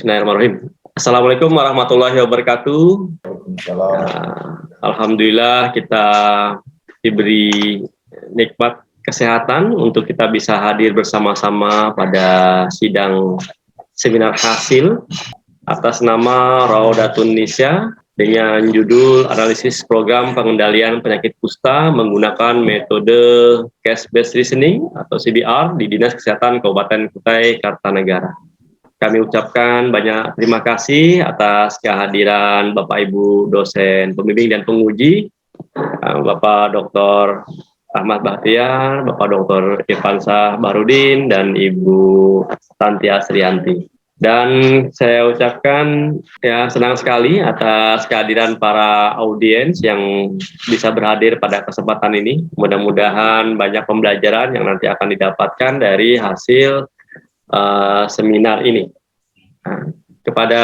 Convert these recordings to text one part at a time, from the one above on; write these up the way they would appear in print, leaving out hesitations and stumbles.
Bismillahirrahmanirrahim. Assalamualaikum warahmatullahi wabarakatuh. Alhamdulillah kita diberi nikmat kesehatan untuk kita bisa hadir bersama-sama pada sidang seminar hasil atas nama Raudatun Nisa dengan judul analisis program pengendalian penyakit kusta menggunakan metode case-based reasoning atau CBR di Dinas Kesehatan Kabupaten Kutai Kartanegara. Kami ucapkan banyak terima kasih atas kehadiran Bapak Ibu dosen pembimbing dan penguji, Bapak Dr. Ahmad Bahtiar, Bapak Dr. Irfansyah Barudin, dan Ibu Tanti Asrianti. Dan saya ucapkan senang sekali atas kehadiran para audiens yang bisa berhadir pada kesempatan ini. Mudah-mudahan banyak pembelajaran yang nanti akan didapatkan dari hasil seminar ini. Kepada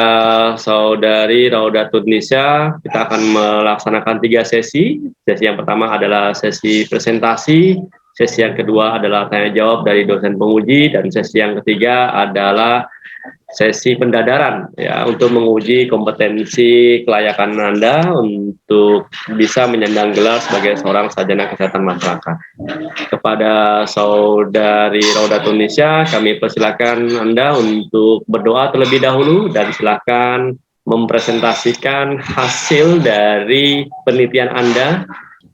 saudari Raudatun Nisa, kita akan melaksanakan 3 sesi. Sesi yang pertama adalah sesi presentasi, sesi yang kedua adalah tanya jawab dari dosen penguji, dan sesi yang ketiga adalah sesi pendadaran untuk menguji kompetensi kelayakan Anda untuk bisa menyandang gelar sebagai seorang sarjana kesehatan masyarakat. Kepada saudari Raudatun Nisa, kami persilakan Anda untuk berdoa terlebih dahulu dan silakan mempresentasikan hasil dari penelitian Anda.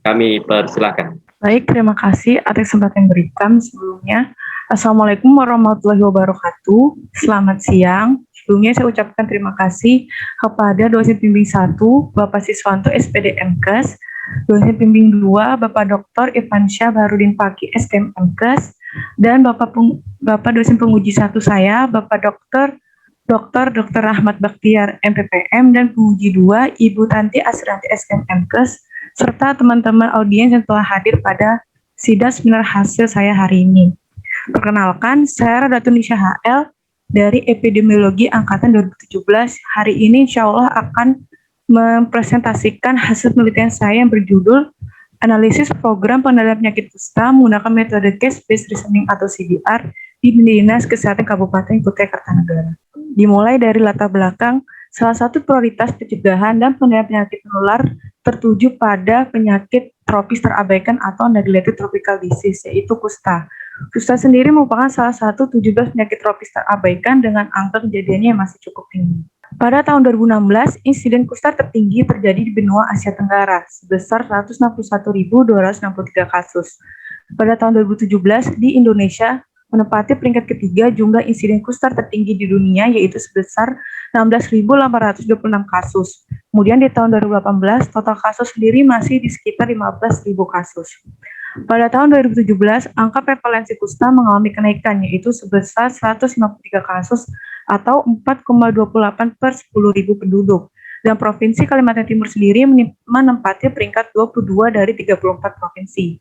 Kami persilakan. Baik, terima kasih atas kesempatan yang diberikan sebelumnya. Assalamualaikum warahmatullahi wabarakatuh. Selamat siang. Sebelumnya saya ucapkan terima kasih kepada dosen pembimbing 1, Bapak Siswanto SPD MKes, dosen pembimbing 2, Bapak Dr. Irfansyah Barudin Paki STM MKes, dan Bapak dosen penguji 1 saya, Bapak Dr. Ahmad Bahtiar MPPM, dan penguji 2, Ibu Tanti Asrianti STM MKes, serta teman-teman audiens yang telah hadir pada sidang seminar hasil saya hari ini. Perkenalkan, saya Raudatun Nisa HL dari Epidemiologi Angkatan 2017. Hari ini insya Allah akan mempresentasikan hasil penelitian saya yang berjudul Analisis Program Pengendalian Penyakit Kusta menggunakan metode Case-Based Reasoning atau CBR di Dinas Kesehatan Kabupaten Kutai Kartanegara. Dimulai dari latar belakang, salah satu prioritas pencegahan dan pengendalian penyakit menular tertuju pada penyakit tropis terabaikan atau neglected tropical disease, yaitu kusta. Kusta sendiri merupakan salah satu 17 penyakit tropis terabaikan dengan angka kejadiannya yang masih cukup tinggi. Pada tahun 2016, insiden kusta tertinggi terjadi di benua Asia Tenggara sebesar 161.263 kasus. Pada tahun 2017, di Indonesia menempati peringkat ketiga jumlah insiden kusta tertinggi di dunia, yaitu sebesar 16.826 kasus. Kemudian di tahun 2018, total kasus sendiri masih di sekitar 15.000 kasus. Pada tahun 2017, angka prevalensi kusta mengalami kenaikan, yaitu sebesar 153 kasus atau 4,28 per 10.000 penduduk. Dan Provinsi Kalimantan Timur sendiri menempati peringkat 22 dari 34 provinsi.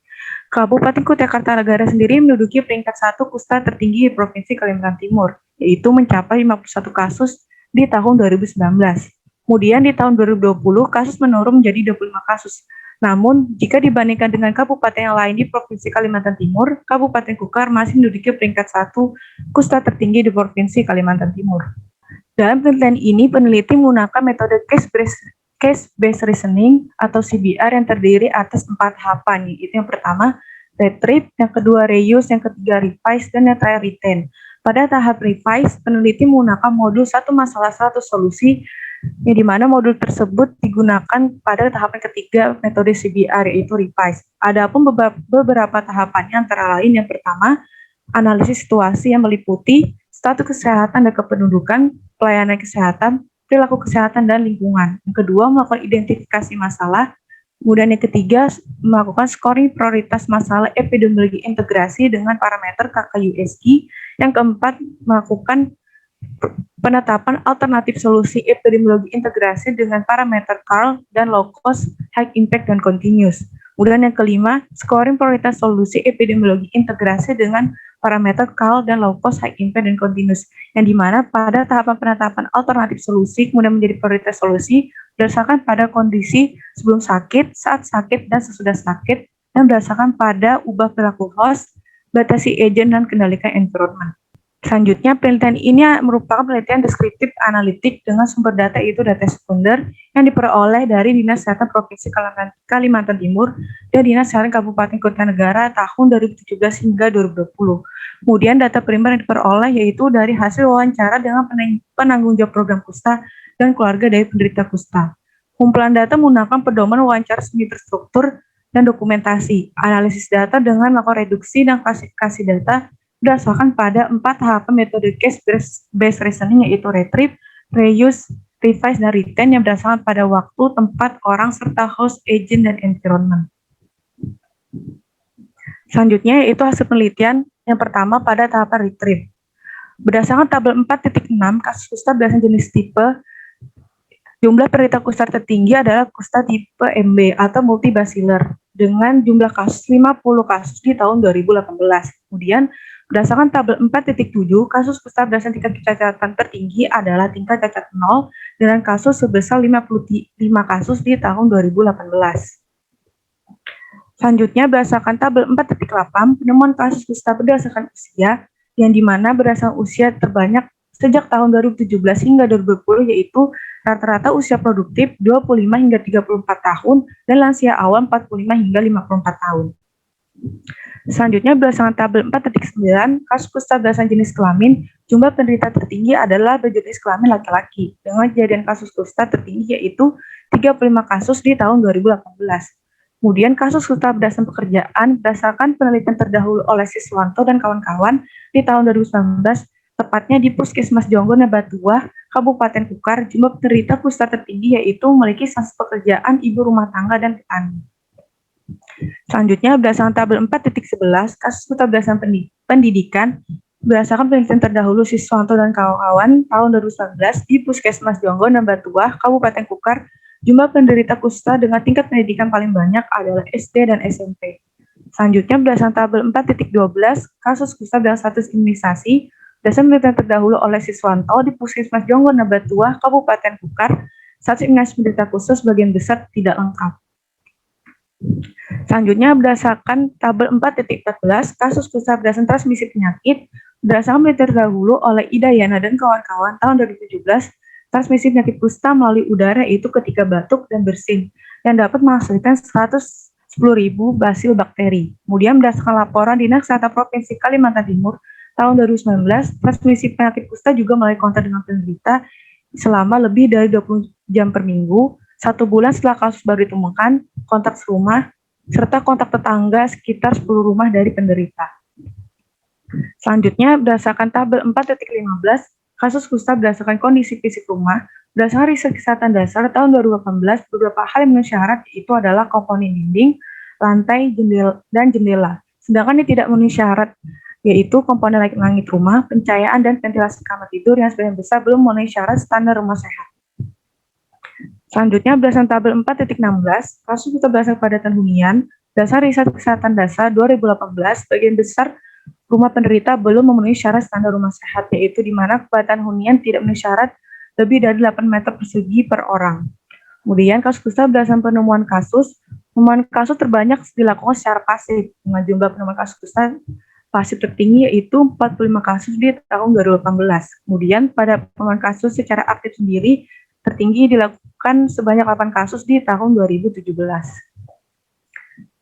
Kabupaten Kutai Kartanegara sendiri menduduki peringkat 1 kusta tertinggi di Provinsi Kalimantan Timur, yaitu mencapai 51 kasus di tahun 2019. Kemudian di tahun 2020, kasus menurun menjadi 25 kasus. Namun, jika dibandingkan dengan kabupaten yang lain di Provinsi Kalimantan Timur, Kabupaten Kukar masih menduduki peringkat 1 kusta tertinggi di Provinsi Kalimantan Timur. Dalam penelitian ini, peneliti menggunakan metode case-based reasoning atau CBR yang terdiri atas 4 tahapan, yaitu yang pertama, retrieve, yang kedua, reuse, yang ketiga, revise, dan yang terakhir, retain. Pada tahap revise, peneliti menggunakan modul 1 masalah 1 solusi, yang dimana modul tersebut digunakan pada tahapan ketiga metode CBR, yaitu revise. Adapun beberapa tahapannya antara lain yang pertama, analisis situasi yang meliputi status kesehatan dan kependudukan, pelayanan kesehatan, perilaku kesehatan, dan lingkungan. Yang kedua, melakukan identifikasi masalah. Kemudian yang ketiga, melakukan scoring prioritas masalah epidemiologi integrasi dengan parameter KKUSG. Yang keempat, melakukan penetapan alternatif solusi epidemiologi integrasi dengan parameter CARL dan low cost, high impact, dan continuous. Kemudian yang kelima, scoring prioritas solusi epidemiologi integrasi dengan parameter CARL dan low cost, high impact, dan continuous. Yang dimana pada tahapan penetapan alternatif solusi kemudian menjadi prioritas solusi berdasarkan pada kondisi sebelum sakit, saat sakit, dan sesudah sakit, dan berdasarkan pada ubah perilaku host, batasi agent, dan kendalikan environment. Selanjutnya, penelitian ini merupakan penelitian deskriptif analitik dengan sumber data yaitu data sekunder yang diperoleh dari Dinas Kesehatan Provinsi Kalimantan Timur dan Dinas Kesehatan Kabupaten Kota Negara tahun 2017 hingga 2020. Kemudian data primer yang diperoleh yaitu dari hasil wawancara dengan penanggung jawab program kusta dan keluarga dari penderita kusta. Kumpulan data menggunakan pedoman wawancara semi terstruktur dan dokumentasi, analisis data dengan melakukan reduksi dan klasifikasi data berdasarkan pada 4 tahapan metode case-based reasoning yaitu retrieve, reuse, revise, dan retain yang berdasarkan pada waktu, tempat, orang, serta host, agent, dan environment. Selanjutnya yaitu hasil penelitian yang pertama pada tahapan retrieve. Berdasarkan tabel 4.6 kasus kusta berdasarkan jenis tipe, jumlah penderita kusta tertinggi adalah kusta tipe MB atau multibaciller dengan jumlah kasus 50 kasus di tahun 2018. Kemudian berdasarkan tabel 4.7, kasus kusta berdasarkan tingkat kecacatan tertinggi adalah tingkat cacat 0 dengan kasus sebesar 55 kasus di tahun 2018. Selanjutnya berdasarkan tabel 4.8, penemuan kasus kusta berdasarkan usia yang dimana berdasarkan usia terbanyak sejak tahun 2017 hingga 2020 yaitu rata-rata usia produktif 25 hingga 34 tahun dan lansia awal 45 hingga 54 tahun. Selanjutnya berdasarkan tabel 4.9, kasus kusta berdasarkan jenis kelamin, jumlah penderita tertinggi adalah berjenis kelamin laki-laki dengan kejadian kasus kusta tertinggi yaitu 35 kasus di tahun 2018. Kemudian kasus kusta berdasarkan pekerjaan berdasarkan penelitian terdahulu oleh Siswanto dan kawan-kawan di tahun 2019, tepatnya di Puskesmas Jonggo Nabatua, Kabupaten Kukar, jumlah penderita kusta tertinggi yaitu memiliki status pekerjaan ibu rumah tangga dan petani. Selanjutnya berdasarkan tabel 4.11, kasus kusta berdasarkan pendidikan berdasarkan penelitian terdahulu Siswanto dan kawan-kawan tahun 2019 di Puskesmas Jonggo Nabatua, Kabupaten Kukar, jumlah penderita kusta dengan tingkat pendidikan paling banyak adalah SD dan SMP. Selanjutnya berdasarkan tabel 4.12, kasus kusta dengan status imunisasi berdasarkan penelitian terdahulu oleh Siswanto di Puskesmas Jonggo Nabatua, Kabupaten Kukar, status imunisasi penderita kusta sebagian besar tidak lengkap. Selanjutnya berdasarkan tabel 4.14, kasus kusta berdasarkan transmisi penyakit berdasarkan penelitian terdahulu oleh Ida Yana dan kawan-kawan tahun 2017, transmisi penyakit kusta melalui udara itu ketika batuk dan bersin yang dapat menghasilkan 110.000 basil bakteri. Kemudian berdasarkan laporan Dinas Kesehatan Provinsi Kalimantan Timur tahun 2019, transmisi penyakit kusta juga melalui kontak dengan penderita selama lebih dari 20 jam per minggu, 1 bulan setelah kasus baru ditemukan, kontak serumah, serta kontak tetangga sekitar 10 rumah dari penderita. Selanjutnya berdasarkan tabel 4.15, kasus kusta berdasarkan kondisi fisik rumah, berdasarkan riset kesehatan dasar tahun 2018, beberapa hal yang memenuhi syarat yaitu adalah komponen dinding, lantai, dan jendela. Sedangkan yang tidak memenuhi syarat yaitu komponen langit rumah, pencahayaan, dan ventilasi kamar tidur yang sebagian besar belum memenuhi syarat standar rumah sehat. Selanjutnya berdasarkan tabel 4.16, kasus kusta berdasarkan kepadatan hunian, berdasarkan riset kesehatan dasar 2018, sebagian besar rumah penderita belum memenuhi syarat standar rumah sehat, yaitu di mana kepadatan hunian tidak memenuhi syarat lebih dari 8 meter persegi per orang. Kemudian kasus kusta berdasarkan penemuan kasus terbanyak dilakukan secara pasif, dengan jumlah penemuan kasus kusta pasif tertinggi yaitu 45 kasus di tahun 2018. Kemudian pada penemuan kasus secara aktif sendiri tertinggi dilakukan sebanyak 8 kasus di tahun 2017.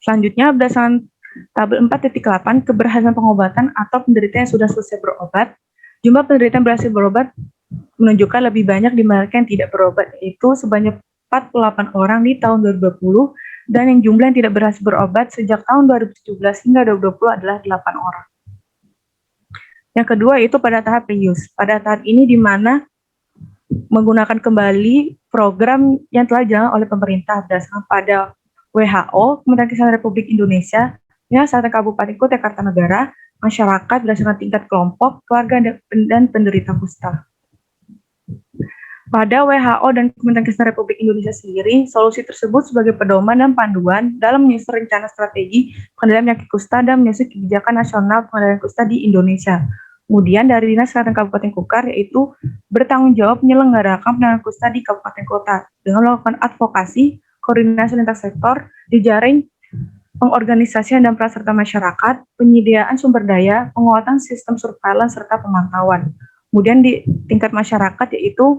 Selanjutnya berdasarkan tabel 4.8, keberhasilan pengobatan atau penderita yang sudah selesai berobat, jumlah penderita yang berhasil berobat menunjukkan lebih banyak dibandingkan yang tidak berobat, yaitu sebanyak 48 orang di tahun 2020, dan yang jumlah yang tidak berhasil berobat sejak tahun 2017 hingga 2020 adalah 8 orang. Yang kedua itu pada tahap reuse. Pada tahap ini di mana menggunakan kembali program yang telah dijalankan oleh pemerintah berdasarkan pada WHO, Kementerian Kesehatan Republik Indonesia, Dinas Kesehatan Kabupaten Kota Kartanegara, masyarakat berdasarkan tingkat kelompok, keluarga, dan penderita kusta. Pada WHO dan Kementerian Kesehatan Republik Indonesia sendiri, solusi tersebut sebagai pedoman dan panduan dalam menyusun rencana strategi pengendalian penyakit kusta dan menyusun kebijakan nasional pengendalian kusta di Indonesia. Kemudian dari Dinas Kesehatan Kabupaten Kukar yaitu bertanggung jawab menyelenggarakan penanganan kusta di kabupaten kota dengan melakukan advokasi, koordinasi lintas sektor, jejaring pengorganisasian dan peran serta masyarakat, penyediaan sumber daya, penguatan sistem surveillance serta pemantauan. Kemudian di tingkat masyarakat yaitu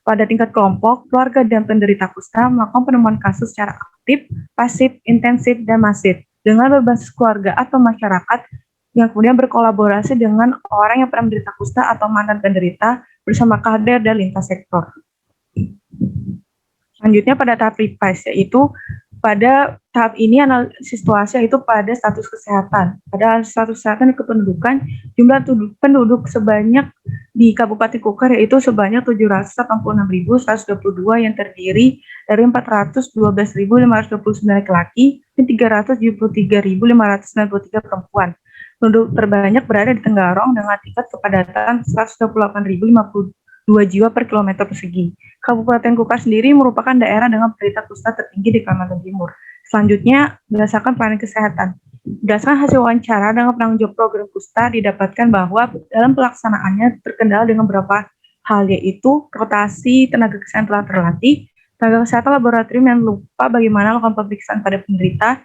pada tingkat kelompok, keluarga dan penderita kusta melakukan penemuan kasus secara aktif, pasif, intensif, dan masif dengan berbasis keluarga atau masyarakat yang kemudian berkolaborasi dengan orang yang pernah menderita kusta atau mantan penderita bersama kader dan lintas sektor. Selanjutnya pada tahap revise, yaitu pada tahap ini analisis situasi yaitu pada status kesehatan. Pada status kesehatan dan kependudukan, jumlah penduduk sebanyak di Kabupaten Kukar yaitu sebanyak 786.122 yang terdiri dari 412.529 laki-laki dan 373.593 perempuan. Penduduk terbanyak berada di Tenggarong dengan tingkat kepadatan 128.052 jiwa per kilometer persegi. Kabupaten Kukar sendiri merupakan daerah dengan penderita kusta tertinggi di Kalimantan Timur. Selanjutnya, berdasarkan pelayanan kesehatan. Berdasarkan hasil wawancara dengan penanggung jawab program kusta, didapatkan bahwa dalam pelaksanaannya terkendala dengan beberapa hal, yaitu rotasi tenaga kesehatan telah terlatih, tenaga kesehatan laboratorium yang lupa bagaimana melakukan pemeriksaan pada penderita,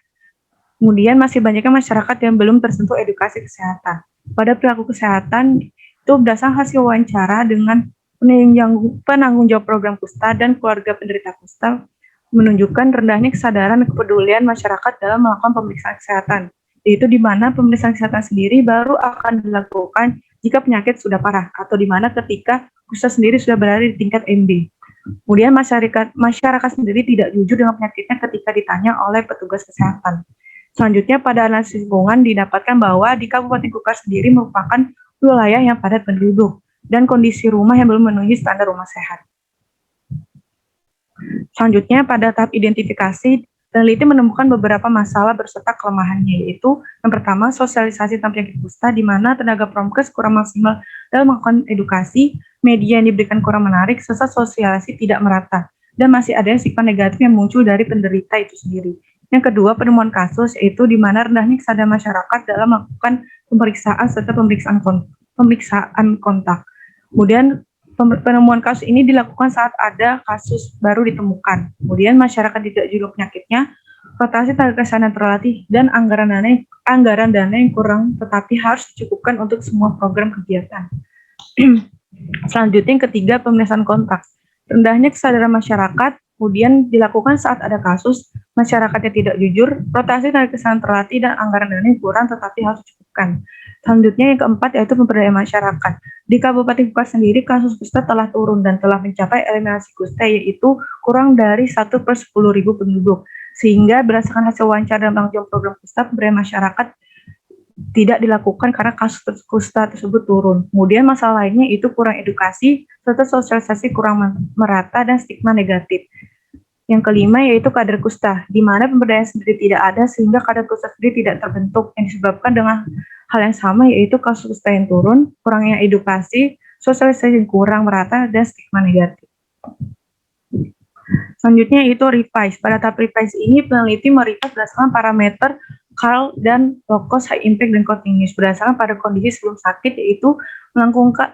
kemudian masih banyaknya masyarakat yang belum tersentuh edukasi kesehatan. Pada perilaku kesehatan, itu berdasarkan hasil wawancara dengan penanggung jawab program kusta dan keluarga penderita kusta menunjukkan rendahnya kesadaran dan kepedulian masyarakat dalam melakukan pemeriksaan kesehatan, yaitu di mana pemeriksaan kesehatan sendiri baru akan dilakukan jika penyakit sudah parah atau di mana ketika kusta sendiri sudah berada di tingkat MD. Kemudian masyarakat sendiri tidak jujur dengan penyakitnya ketika ditanya oleh petugas kesehatan. Selanjutnya pada analisis lingkungan didapatkan bahwa di Kabupaten Kukar sendiri merupakan wilayah yang padat penduduk dan kondisi rumah yang belum memenuhi standar rumah sehat. Selanjutnya, pada tahap identifikasi, peneliti menemukan beberapa masalah berserta kelemahannya, yaitu yang pertama, sosialisasi tentang penyakit kusta, di mana tenaga promkes kurang maksimal dalam melakukan edukasi, media yang diberikan kurang menarik, serta sosialisasi tidak merata, dan masih ada stigma negatif yang muncul dari penderita itu sendiri. Yang kedua, penemuan kasus, yaitu di mana rendahnya kesadaran masyarakat dalam melakukan pemeriksaan serta pemeriksaan kontak. Kemudian penemuan kasus ini dilakukan saat ada kasus baru ditemukan. Kemudian masyarakat tidak jujur penyakitnya, rotasi tenaga kesehatan terlatih, dan anggaran dana yang kurang tetapi harus dicukupkan untuk semua program kegiatan. Selanjutnya yang ketiga, pemeriksaan kontak. Rendahnya kesadaran masyarakat, kemudian dilakukan saat ada kasus, masyarakatnya tidak jujur, rotasi tenaga kesehatan terlatih, dan anggaran dana yang kurang tetapi harus dicukupkan. Selanjutnya yang keempat yaitu pemberdayaan masyarakat. Di Kabupaten Kukar sendiri kasus kusta telah turun dan telah mencapai eliminasi kusta yaitu kurang dari 1/10.000 penduduk. Sehingga berdasarkan hasil wawancara dan tanggung jawab program kusta, pemberdayaan masyarakat tidak dilakukan karena kasus kusta tersebut turun. Kemudian masalah lainnya itu kurang edukasi serta sosialisasi kurang merata dan stigma negatif. Yang kelima yaitu kader kusta, di mana pemberdayaan sendiri tidak ada sehingga kader kusta sendiri tidak terbentuk yang disebabkan dengan hal yang sama yaitu kasus kusta yang turun, kurangnya edukasi, sosialisasi yang kurang merata, dan stigma negatif. Selanjutnya itu revise. Pada tahap revise ini peneliti merevise berdasarkan parameter CAL dan low cost, high impact, dan continuous berdasarkan pada kondisi sebelum sakit yaitu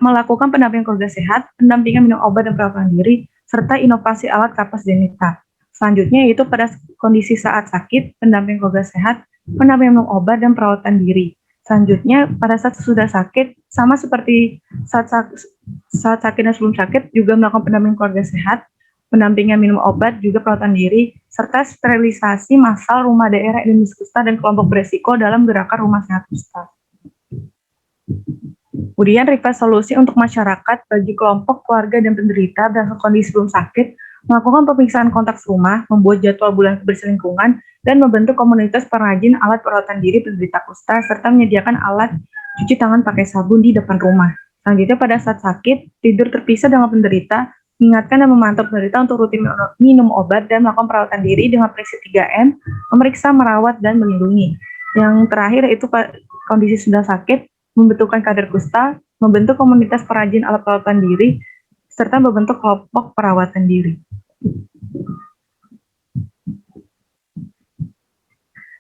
melakukan pendampingan keluarga sehat, pendampingan minum obat dan perawatan diri, serta inovasi alat kapas denita. Selanjutnya yaitu pada kondisi saat sakit, pendampingan keluarga sehat, pendampingan minum obat dan perawatan diri. Selanjutnya pada saat sudah sakit, sama seperti saat sakit dan sebelum sakit juga melakukan pendampingan keluarga sehat, pendampingan minum obat, juga perawatan diri, serta sterilisasi massal rumah daerah endemis kusta dan kelompok beresiko dalam gerakan rumah sehat kusta. Kemudian revise solusi untuk masyarakat bagi kelompok keluarga dan penderita berdasarkan kondisi sebelum sakit, melakukan pemeriksaan kontak rumah, membuat jadwal bulan kebersihan lingkungan, dan membentuk komunitas pengrajin alat perawatan diri penderita kusta, serta menyediakan alat cuci tangan pakai sabun di depan rumah. Selanjutnya pada saat sakit, tidur terpisah dengan penderita, mengingatkan dan memantau penderita untuk rutin minum obat dan melakukan perawatan diri dengan prinsip 3M, memeriksa, merawat, dan melindungi. Yang terakhir yaitu kondisi sudah sakit, membentukkan kader kusta, membentuk komunitas pengrajin alat perawatan diri, serta membentuk kelompok perawatan diri.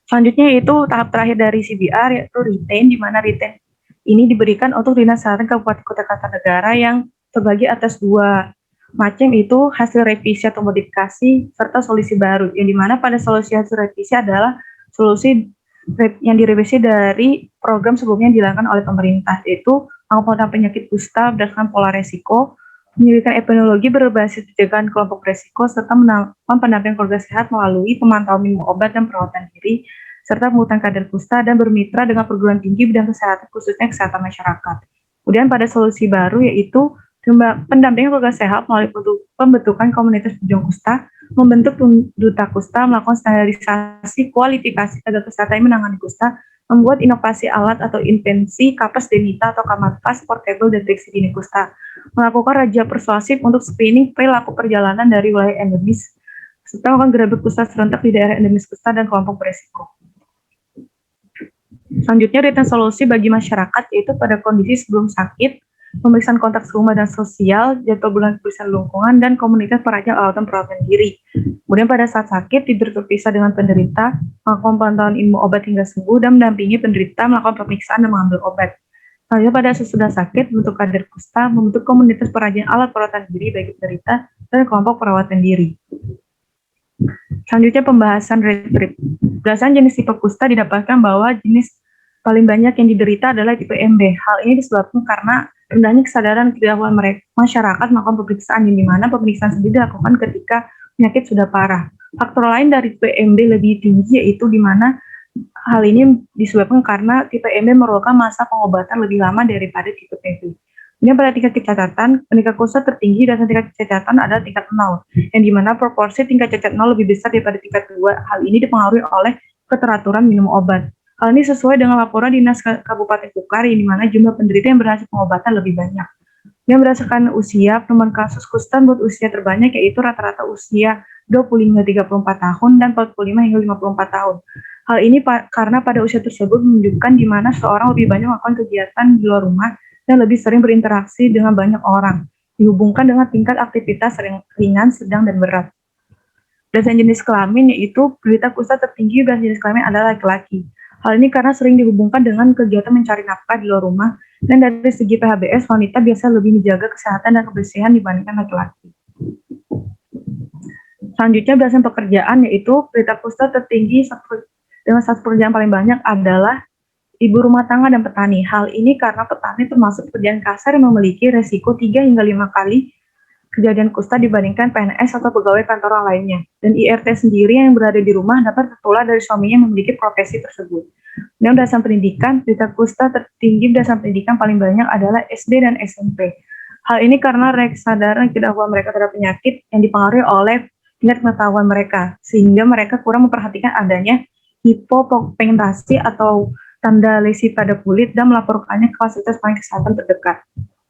Selanjutnya itu tahap terakhir dari CBR yaitu retain, di mana retain ini diberikan untuk Dinas Kesehatan Kabupaten Kota Kartanegara yang terbagi atas dua macam, itu hasil revisi atau modifikasi serta solusi baru, yang dimana pada solusi hasil revisi adalah solusi yang direvisi dari program sebelumnya yang dilakukan oleh pemerintah, yaitu pengamatan penyakit kusta berdasarkan pola resiko, menyediakan epidemiologi berbasis pencegahan kelompok resiko, serta melakukan pendampingan keluarga sehat melalui pemantauan minum obat dan perawatan diri, serta penguatan kadar kusta dan bermitra dengan perguruan tinggi bidang kesehatan, khususnya kesehatan masyarakat. Kemudian pada solusi baru yaitu pendampingan keluarga sehat melalui pembentukan komunitas pejuang kusta, membentuk duta kusta, melakukan standarisasi kualifikasi tenaga kesehatan yang menangani kusta, membuat inovasi alat atau invensi kapas denita atau kamarpas portable deteksi dini kusta, melakukan raja persuasif untuk screening perilaku perjalanan dari wilayah endemis, serta melakukan gerebek kusta serentak di daerah endemis kusta dan kelompok beresiko. Selanjutnya, return solusi bagi masyarakat, yaitu pada kondisi sebelum sakit, pemeriksaan kontak rumah dan sosial, jadwal bulan pemeriksaan lingkungan, dan komunitas perancang alatan perawatan diri. Kemudian pada saat sakit, tidur terpisah dengan penderita, melakukan pantauan ilmu obat hingga sembuh, dan mendampingi penderita melakukan pemeriksaan dan mengambil obat. Selanjutnya pada sesudah sakit, bentuk kader kusta, membentuk komunitas perancang alat perawatan diri bagi penderita dan kelompok perawatan diri. Selanjutnya pembahasan retreat. Berdasarkan jenis tipe kusta didapatkan bahwa jenis paling banyak yang diderita adalah tipe MB. Hal ini disebabkan karena rendahnya kesadaran kedahuluan masyarakat melakukan pemeriksaan, yang dimana pemeriksaan sendiri dilakukan ketika penyakit sudah parah. Faktor lain dari tipe MB lebih tinggi yaitu dimana hal ini disebabkan karena tipe MB memerlukan masa pengobatan lebih lama daripada tipe PV. Kemudian pada tingkat kecacatan, tingkat kusta tertinggi dan tingkat kecacatan adalah tingkat 0, yang dimana proporsi tingkat cacat 0 lebih besar daripada tingkat 2. Hal ini dipengaruhi oleh keteraturan minum obat. Hal ini sesuai dengan laporan Dinas Kabupaten Kukar, yang dimana jumlah penderita yang berhasil pengobatan lebih banyak. Yang berdasarkan usia, penemuan kasus kusta buat usia terbanyak yaitu rata-rata usia 25 hingga 34 tahun dan 45 hingga 54 tahun. Hal ini karena pada usia tersebut menunjukkan di mana seorang lebih banyak melakukan kegiatan di luar rumah dan lebih sering berinteraksi dengan banyak orang, dihubungkan dengan tingkat aktivitas ringan, sedang, dan berat. Berdasarkan jenis kelamin, yaitu penderita kusta tertinggi dan jenis kelamin adalah laki-laki. Hal ini karena sering dihubungkan dengan kegiatan mencari nafkah di luar rumah, dan dari segi PHBS, wanita biasa lebih menjaga kesehatan dan kebersihan dibandingkan laki-laki. Selanjutnya, berdasarkan pekerjaan, yaitu penderita kusta tertinggi dengan satu pekerjaan paling banyak adalah ibu rumah tangga dan petani. Hal ini karena petani termasuk pekerjaan kasar yang memiliki resiko 3 hingga 5 kali kejadian kusta dibandingkan PNS atau pegawai kantoran lainnya. Dan IRT sendiri yang berada di rumah dapat tertular dari suaminya yang memiliki profesi tersebut. Dan berdasarkan pendidikan, penderita kusta tertinggi berdasarkan pendidikan paling banyak adalah SD dan SMP. Hal ini karena kesadaran kedahuluan mereka terhadap penyakit yang dipengaruhi oleh tingkat pengetahuan mereka, sehingga mereka kurang memperhatikan adanya hipopigmentasi atau tanda lesi pada kulit dan melaporkannya ke fasilitas pelayanan kesehatan terdekat.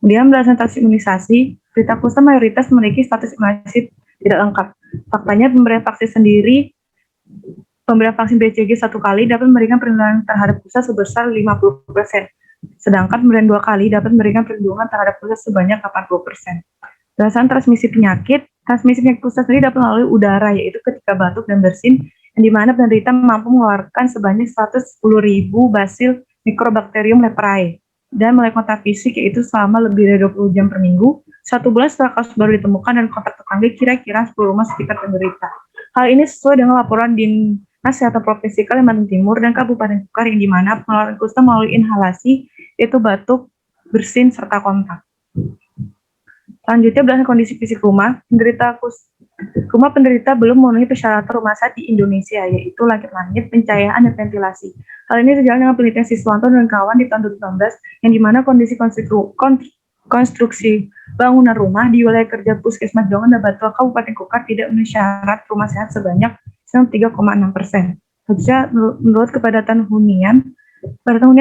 Kemudian berdasarkan status imunisasi, penderita kusta mayoritas memiliki status imunisasi tidak lengkap. Faktanya pemberian vaksin BCG 1 kali dapat memberikan perlindungan terhadap kusta sebesar 50%, sedangkan pemberian 2 kali dapat memberikan perlindungan terhadap kusta sebanyak 80%. Berdasarkan transmisi penyakit kusta sendiri dapat melalui udara, yaitu ketika batuk dan bersin, yang dimana penderita mampu mengeluarkan sebanyak 110.000 basil Mycobacterium leprae, dan mulai kontak fisik yaitu selama lebih dari 20 jam per minggu, 1 bulan setelah kasus baru ditemukan dan kontak tetangga kira-kira 10 rumah sekitar penderita. Hal ini sesuai dengan laporan Dinas Kesehatan Provinsi Kalimantan Timur dan Kabupaten Kukar, yang dimana penularan kusta melalui inhalasi yaitu batuk, bersin, serta kontak. Selanjutnya berdasarkan kondisi fisik rumah penderita belum memenuhi persyaratan rumah sakit di Indonesia, yaitu langit-langit, pencahayaan, dan ventilasi. Hal ini sejalan dengan penelitian Siswanto dan kawan di tahun 2019, yang dimana kondisi konstruksi bangunan rumah di wilayah kerja Puskesmas Jongan dan Batuah Kabupaten Kukar tidak memenuhi syarat rumah sehat sebanyak 3,6%. Selanjutnya, menurut kepadatan hunian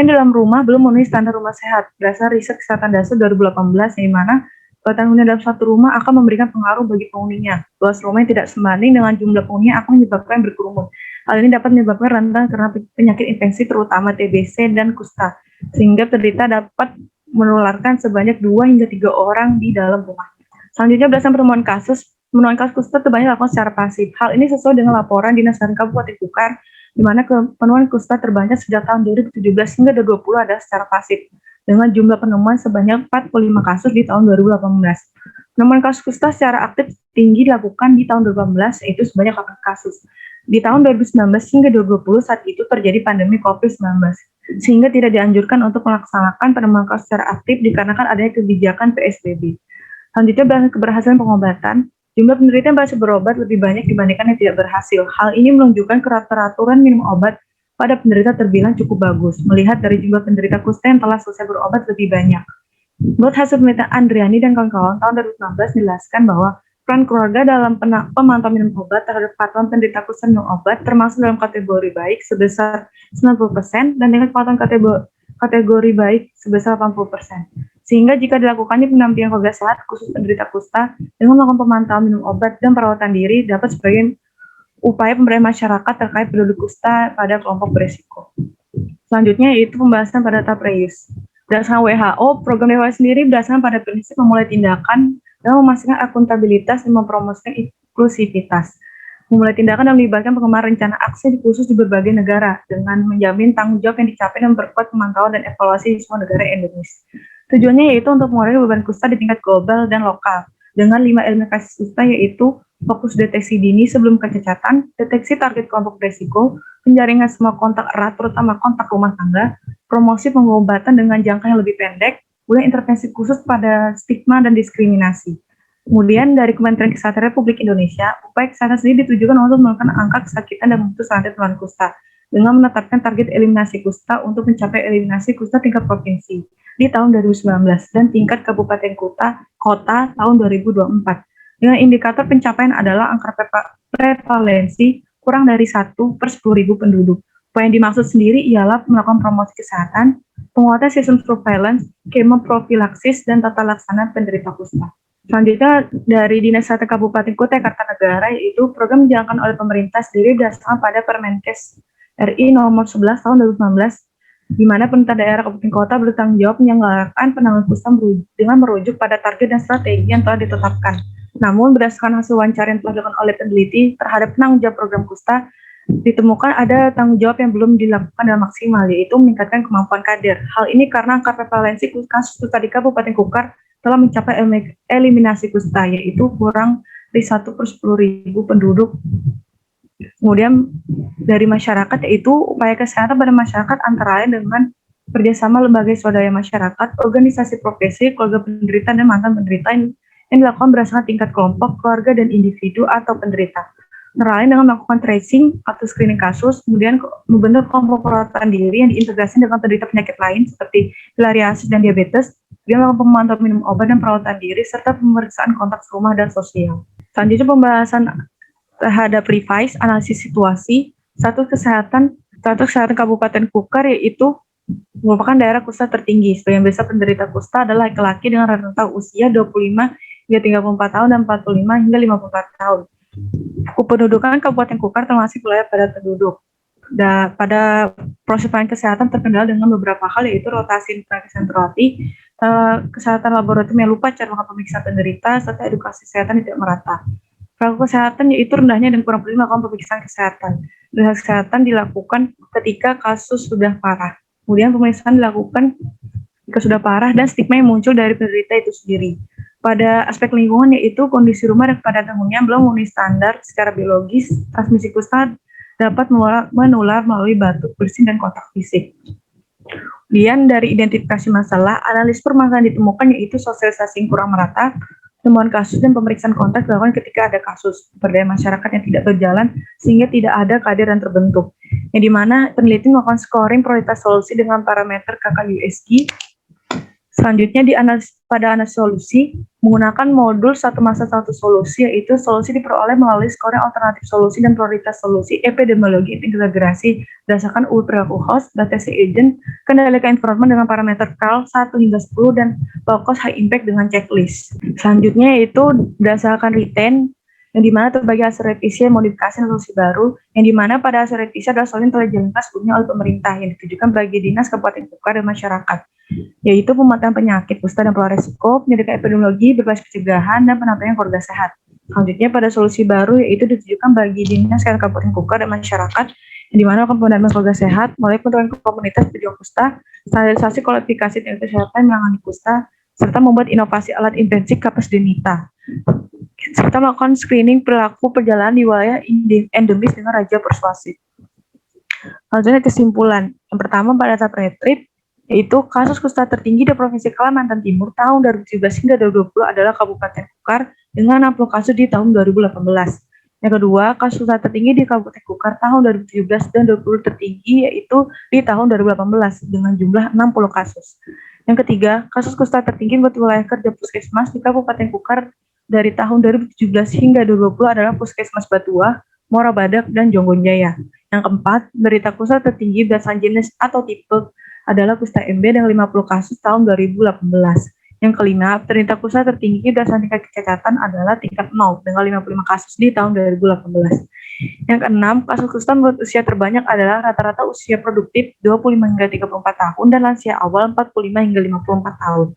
dalam rumah belum memenuhi standar rumah sehat berdasar riset kesehatan dasar 2018, yang dimana kepadatan hunian dalam satu rumah akan memberikan pengaruh bagi penghuninya. Luas rumah yang tidak sebanding dengan jumlah penghuni akan menyebabkan berkerumun. Hal ini dapat menyebabkan rentan karena penyakit infeksi terutama TBC dan kusta, sehingga penderita dapat menularkan sebanyak 2 hingga 3 orang di dalam rumah. Selanjutnya berdasarkan penemuan kasus kusta terbanyak dilakukan secara pasif. Hal ini sesuai dengan laporan Dinas Kesehatan Kabupaten Kukar, di mana penemuan kusta terbanyak sejak tahun 2017 hingga 2020 adalah secara pasif, dengan jumlah penemuan sebanyak 45 kasus di tahun 2018. Penemuan kasus kusta secara aktif tinggi dilakukan di tahun 2018, yaitu sebanyak 8 kasus. Di tahun 2019 hingga 2020 saat itu terjadi pandemi COVID-19, sehingga tidak dianjurkan untuk melaksanakan penambangan kasus secara aktif dikarenakan adanya kebijakan PSBB. Selanjutnya, berdasarkan keberhasilan pengobatan, jumlah penderita yang berhasil berobat lebih banyak dibandingkan yang tidak berhasil. Hal ini menunjukkan keteraturan minum obat pada penderita terbilang cukup bagus, melihat dari jumlah penderita kusta yang telah selesai berobat lebih banyak. Menurut hasil penelitian Andriani dan kawan-kawan tahun 2019 menjelaskan bahwa peran keluarga dalam pemantauan minum obat terhadap kepatuhan penderita kusta minum obat termasuk dalam kategori baik sebesar 90% dan dengan kepatuhan kategori baik sebesar 80%. Sehingga jika dilakukannya pendampingan keluarga sehat khusus penderita kusta dengan melakukan pemantauan minum obat dan perawatan diri dapat sebagai upaya pemberdayaan masyarakat terkait penduduk kusta pada kelompok berisiko. Selanjutnya yaitu pembahasan pada tahap reuse. Berdasarkan WHO, program WHO sendiri berdasarkan pada prinsip memulai tindakan dan memastikan akuntabilitas dan mempromosikan inklusivitas. Memulai tindakan dan melibatkan pengembangan rencana aksi khusus di berbagai negara dengan menjamin tanggung jawab yang dicapai dan memperkuat pemantauan dan evaluasi di semua negara endemis. Tujuannya yaitu untuk mengurangi beban kusta di tingkat global dan lokal dengan 5 elemen kasus kusta yaitu fokus deteksi dini sebelum kecacatan, deteksi target kelompok berisiko, penjaringan semua kontak erat terutama kontak rumah tangga, promosi pengobatan dengan jangka yang lebih pendek, kemudian intervensi khusus pada stigma dan diskriminasi. Kemudian dari Kementerian Kesehatan Republik Indonesia, upaya kesehatan sendiri ditujukan untuk menurunkan angka kesakitan dan memutus rantai penularan kusta dengan menetapkan target eliminasi kusta untuk mencapai eliminasi kusta tingkat provinsi di tahun 2019 dan tingkat kabupaten kota tahun 2024. Dengan indikator pencapaian adalah angka prevalensi kurang dari 1 per 10.000 penduduk. Apa yang dimaksud sendiri ialah melakukan promosi kesehatan, penguatan sistem surveillance, kemopropilaksis, dan tata laksana penderita kusta. Selanjutnya dari Dinas Kesehatan Kabupaten Kota Kartanegara yaitu program dijalankan oleh pemerintah sendiri berdasarkan pada Permenkes RI nomor 11 tahun 2019 di mana pemerintah daerah kabupaten kota bertanggung jawab menyelenggarakan penanganan kusta dengan merujuk pada target dan strategi yang telah ditetapkan. Namun berdasarkan hasil wawancara yang telah dilakukan oleh peneliti terhadap penanggung jawab program kusta ditemukan ada tanggung jawab yang belum dilakukan dengan maksimal, yaitu meningkatkan kemampuan kader. Hal ini karena angka prevalensi kasus kusta di Kabupaten Kukar telah mencapai eliminasi kusta, yaitu kurang dari 1 per 10.000 penduduk. Kemudian dari masyarakat, yaitu upaya kesehatan pada masyarakat antara lain dengan kerjasama lembaga swadaya masyarakat, organisasi profesi, keluarga penderita, dan mantan penderita yang dilakukan berdasarkan tingkat kelompok, keluarga, dan individu atau penderita. Antara lain dengan melakukan tracing atau screening kasus, kemudian membentuk kelompok perawatan diri yang diintegrasi dengan penderita penyakit lain seperti filariasis dan diabetes, kemudian melakukan pemantauan minum obat dan perawatan diri, serta pemeriksaan kontak rumah dan sosial. Selanjutnya pembahasan terhadap revise, analisis situasi, status kesehatan Kabupaten Kukar yaitu merupakan daerah kusta tertinggi. Sebagian besar penderita kusta adalah laki-laki dengan rentang usia 25 hingga 34 tahun dan 45 hingga 54 tahun. Kependudukan Kabupaten Kukar termasuk wilayah padat penduduk. Pada proses pelayanan kesehatan terkendala dengan beberapa hal yaitu rotasi infeksi terlatih, kesehatan laboratorium yang lupa cara melakukan pemeriksaan penderita, serta edukasi kesehatan yang tidak merata. Protokol kesehatan yaitu rendahnya dan kurang peduli melakukan pemeriksaan kesehatan. Pemeriksaan kesehatan dilakukan ketika kasus sudah parah. Kemudian pemeriksaan dilakukan jika sudah parah dan stigma yang muncul dari penderita itu sendiri. Pada aspek lingkungan yaitu kondisi rumah dan kepadatan hunian belum memenuhi standar secara biologis, transmisi kusta dapat menular melalui batuk, bersin, dan kontak fisik. Kemudian dari identifikasi masalah, analis permasalahan ditemukan yaitu sosialisasi yang kurang merata, temuan kasus dan pemeriksaan kontak dilakukan ketika ada kasus, pemberdayaan masyarakat yang tidak berjalan sehingga tidak ada kader yang terbentuk. Yang dimana peneliti melakukan scoring prioritas solusi dengan parameter KKUSG. Selanjutnya pada analisis solusi menggunakan modul satu masa satu solusi, yaitu solusi diperoleh melalui scoring alternatif solusi dan prioritas solusi, epidemiologi integrasi berdasarkan perilaku host, deteksi agent, kendalikan informan dengan parameter KAL 1 hingga 10 dan low cost high impact dengan checklist. Selanjutnya yaitu berdasarkan retain yang dimana terbagi hasil revisi, modifikasi, dan solusi baru, yang dimana pada hasil revisi adalah solusi yang telah dijalankan sebelumnya oleh pemerintah yang ditujukan bagi dinas Kabupaten Kukar dan masyarakat, yaitu pemantauan penyakit kusta dan pola resiko, penyelidikan epidemiologi, berbasis pencegahan, dan pendampingan keluarga sehat. Selanjutnya pada solusi baru yaitu ditujukan bagi dinas Kabupaten Kukar dan masyarakat, yang dimana pendampingan keluarga sehat melalui penentuan komunitas pejuang kusta, standarisasi kualifikasi teknik kesehatan menangani kusta, serta membuat inovasi alat intensif Kapes Denita. serta melakukan screening perilaku perjalanan di wilayah endemis dengan raja persuasif. Selanjutnya kesimpulan. Yang pertama pada tahap retreat, yaitu kasus kusta tertinggi di Provinsi Kalimantan Timur tahun 2017 hingga 2020 adalah Kabupaten Kukar dengan 60 kasus di tahun 2018. Yang kedua, kasus kusta tertinggi di Kabupaten Kukar tahun 2017 dan 2020 tertinggi yaitu di tahun 2018 dengan jumlah 60 kasus. Yang ketiga, kasus kusta tertinggi buat wilayah kerja puskesmas di Kabupaten Kukar dari tahun 2017 hingga 2020 adalah Puskesmas Batua, Muara Badak, dan Jonggon Jaya. Yang keempat, berita kusta tertinggi berdasarkan jenis atau tipe adalah kusta MB dengan 50 kasus tahun 2018. Yang kelima, berita kusta tertinggi berdasarkan tingkat kecacatan adalah tingkat 0 dengan 55 kasus di tahun 2018. Yang keenam, kasus kusta menurut usia terbanyak adalah rata-rata usia produktif 25 hingga 34 tahun dan lansia awal 45 hingga 54 tahun.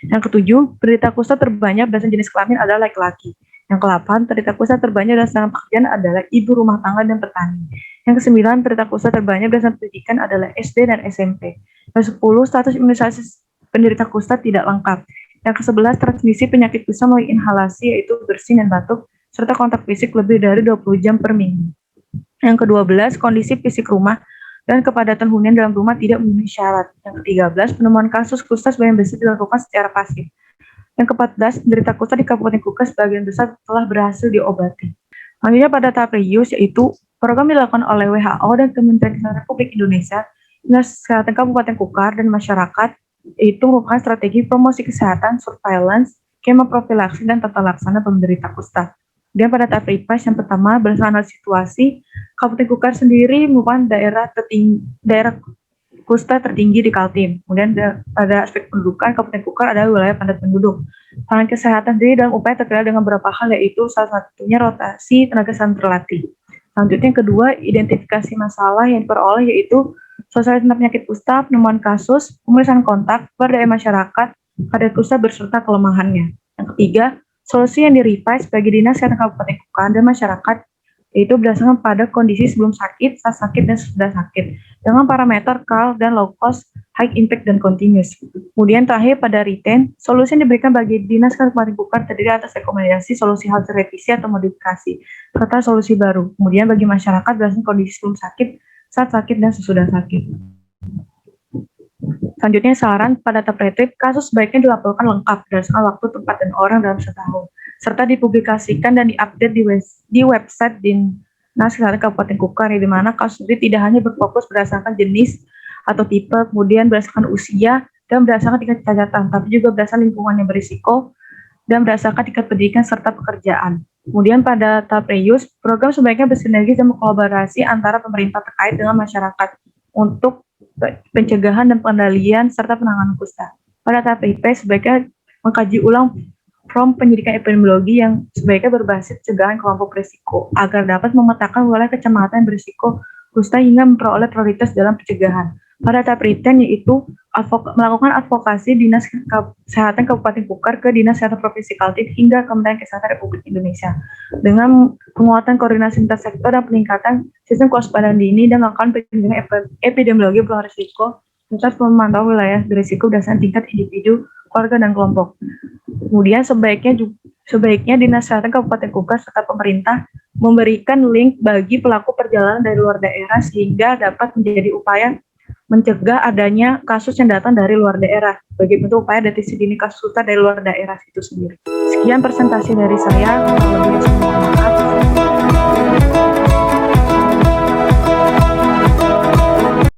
Yang ketujuh, berita kusta terbanyak berdasarkan jenis kelamin adalah laki-laki. Yang ke-8, berita kusta terbanyak berdasarkan pekerjaan adalah ibu rumah tangga dan petani. Yang ke-9, berita kusta terbanyak berdasarkan pendidikan adalah SD dan SMP. Yang ke-10, status imunisasi penderita kusta tidak lengkap. Yang ke-11, transmisi penyakit kusta melalui inhalasi yaitu bersin dan batuk, serta kontak fisik lebih dari 20 jam per minggu. Yang ke-12, kondisi fisik rumah dan kepadatan hunian dalam rumah tidak memenuhi syarat. Yang ke-13, penemuan kasus kusta sebagian besar dilakukan secara pasif. Yang ke-14, penderita kusta di Kabupaten Kukar sebagian besar telah berhasil diobati. Selanjutnya pada tahap reuse yaitu program dilakukan oleh WHO dan Kementerian Kesehatan Republik Indonesia, Dinas Kesehatan Kabupaten Kukar dan masyarakat, yaitu merupakan strategi promosi kesehatan, surveillance, skema profilaksi dan tata laksana penderita kusta. Dan pada tahap repas yang pertama berdasarkan situasi, Kabupaten Kukar sendiri merupakan daerah kusta tertinggi di Kaltim. Kemudian pada aspek pendudukan, Kabupaten Kukar adalah wilayah padat penduduk. Pangan kesehatan sendiri dalam upaya terkait dengan beberapa hal, yaitu salah satunya rotasi tenaga kesehatan terlatih. Selanjutnya yang kedua, identifikasi masalah yang diperoleh yaitu sosialisasi tentang penyakit kusta, penemuan kasus, pemeriksaan kontak, pemberdayaan masyarakat, kadar kusta berserta kelemahannya. Yang ketiga, solusi yang di-revise bagi Dinas Kesehatan Kabupaten Kukar dan masyarakat yaitu berdasarkan pada kondisi sebelum sakit, saat sakit, dan sesudah sakit dengan parameter CAL dan low cost, high impact, dan continuous. Kemudian terakhir pada retain, solusi yang diberikan bagi Dinas Kabupaten Kukar terdiri atas rekomendasi solusi hasil revisi atau modifikasi serta solusi baru. Kemudian bagi masyarakat berdasarkan kondisi sebelum sakit, saat sakit, dan sesudah sakit. Selanjutnya saran pada tahap retreat, kasus sebaiknya dilaporkan lengkap berdasarkan waktu, tempat, dan orang dalam setahun, serta dipublikasikan dan diupdate di website Dinas Kesehatan Kabupaten Kukar, di mana kasus ini tidak hanya berfokus berdasarkan jenis atau tipe, kemudian berdasarkan usia, dan berdasarkan tingkat kecacatan, tapi juga berdasarkan lingkungan yang berisiko, dan berdasarkan tingkat pendidikan serta pekerjaan. Kemudian pada tahap reuse, program sebaiknya bersinergi dan berkolaborasi antara pemerintah terkait dengan masyarakat untuk pencegahan dan pengendalian serta penanganan kusta. Pada tahap IP sebaiknya mengkaji ulang from pendidikan epidemiologi yang sebaiknya berbasis pencegahan kelompok berisiko agar dapat memetakan wilayah kecamatan berisiko kusta hingga memperoleh prioritas dalam pencegahan. Pada tahap retain yaitu melakukan advokasi Dinas Kesehatan Kabupaten Kukar ke Dinas Kesehatan Provinsi Kaltim hingga Kementerian Kesehatan Republik Indonesia dengan penguatan koordinasi lintas sektor dan peningkatan sistem kewaspadaan dini dan melakukan pencegahan epidemiologi berisiko serta memantau wilayah berisiko berdasarkan tingkat individu, keluarga, dan kelompok. Kemudian sebaiknya Dinas Kesehatan Kabupaten Kukar serta pemerintah memberikan link bagi pelaku perjalanan dari luar daerah sehingga dapat menjadi upaya mencegah adanya kasus yang datang dari luar daerah bagi bentuk upaya deteksi dini kasus kusta dari luar daerah itu sendiri. Sekian presentasi dari saya. Lebih maaf.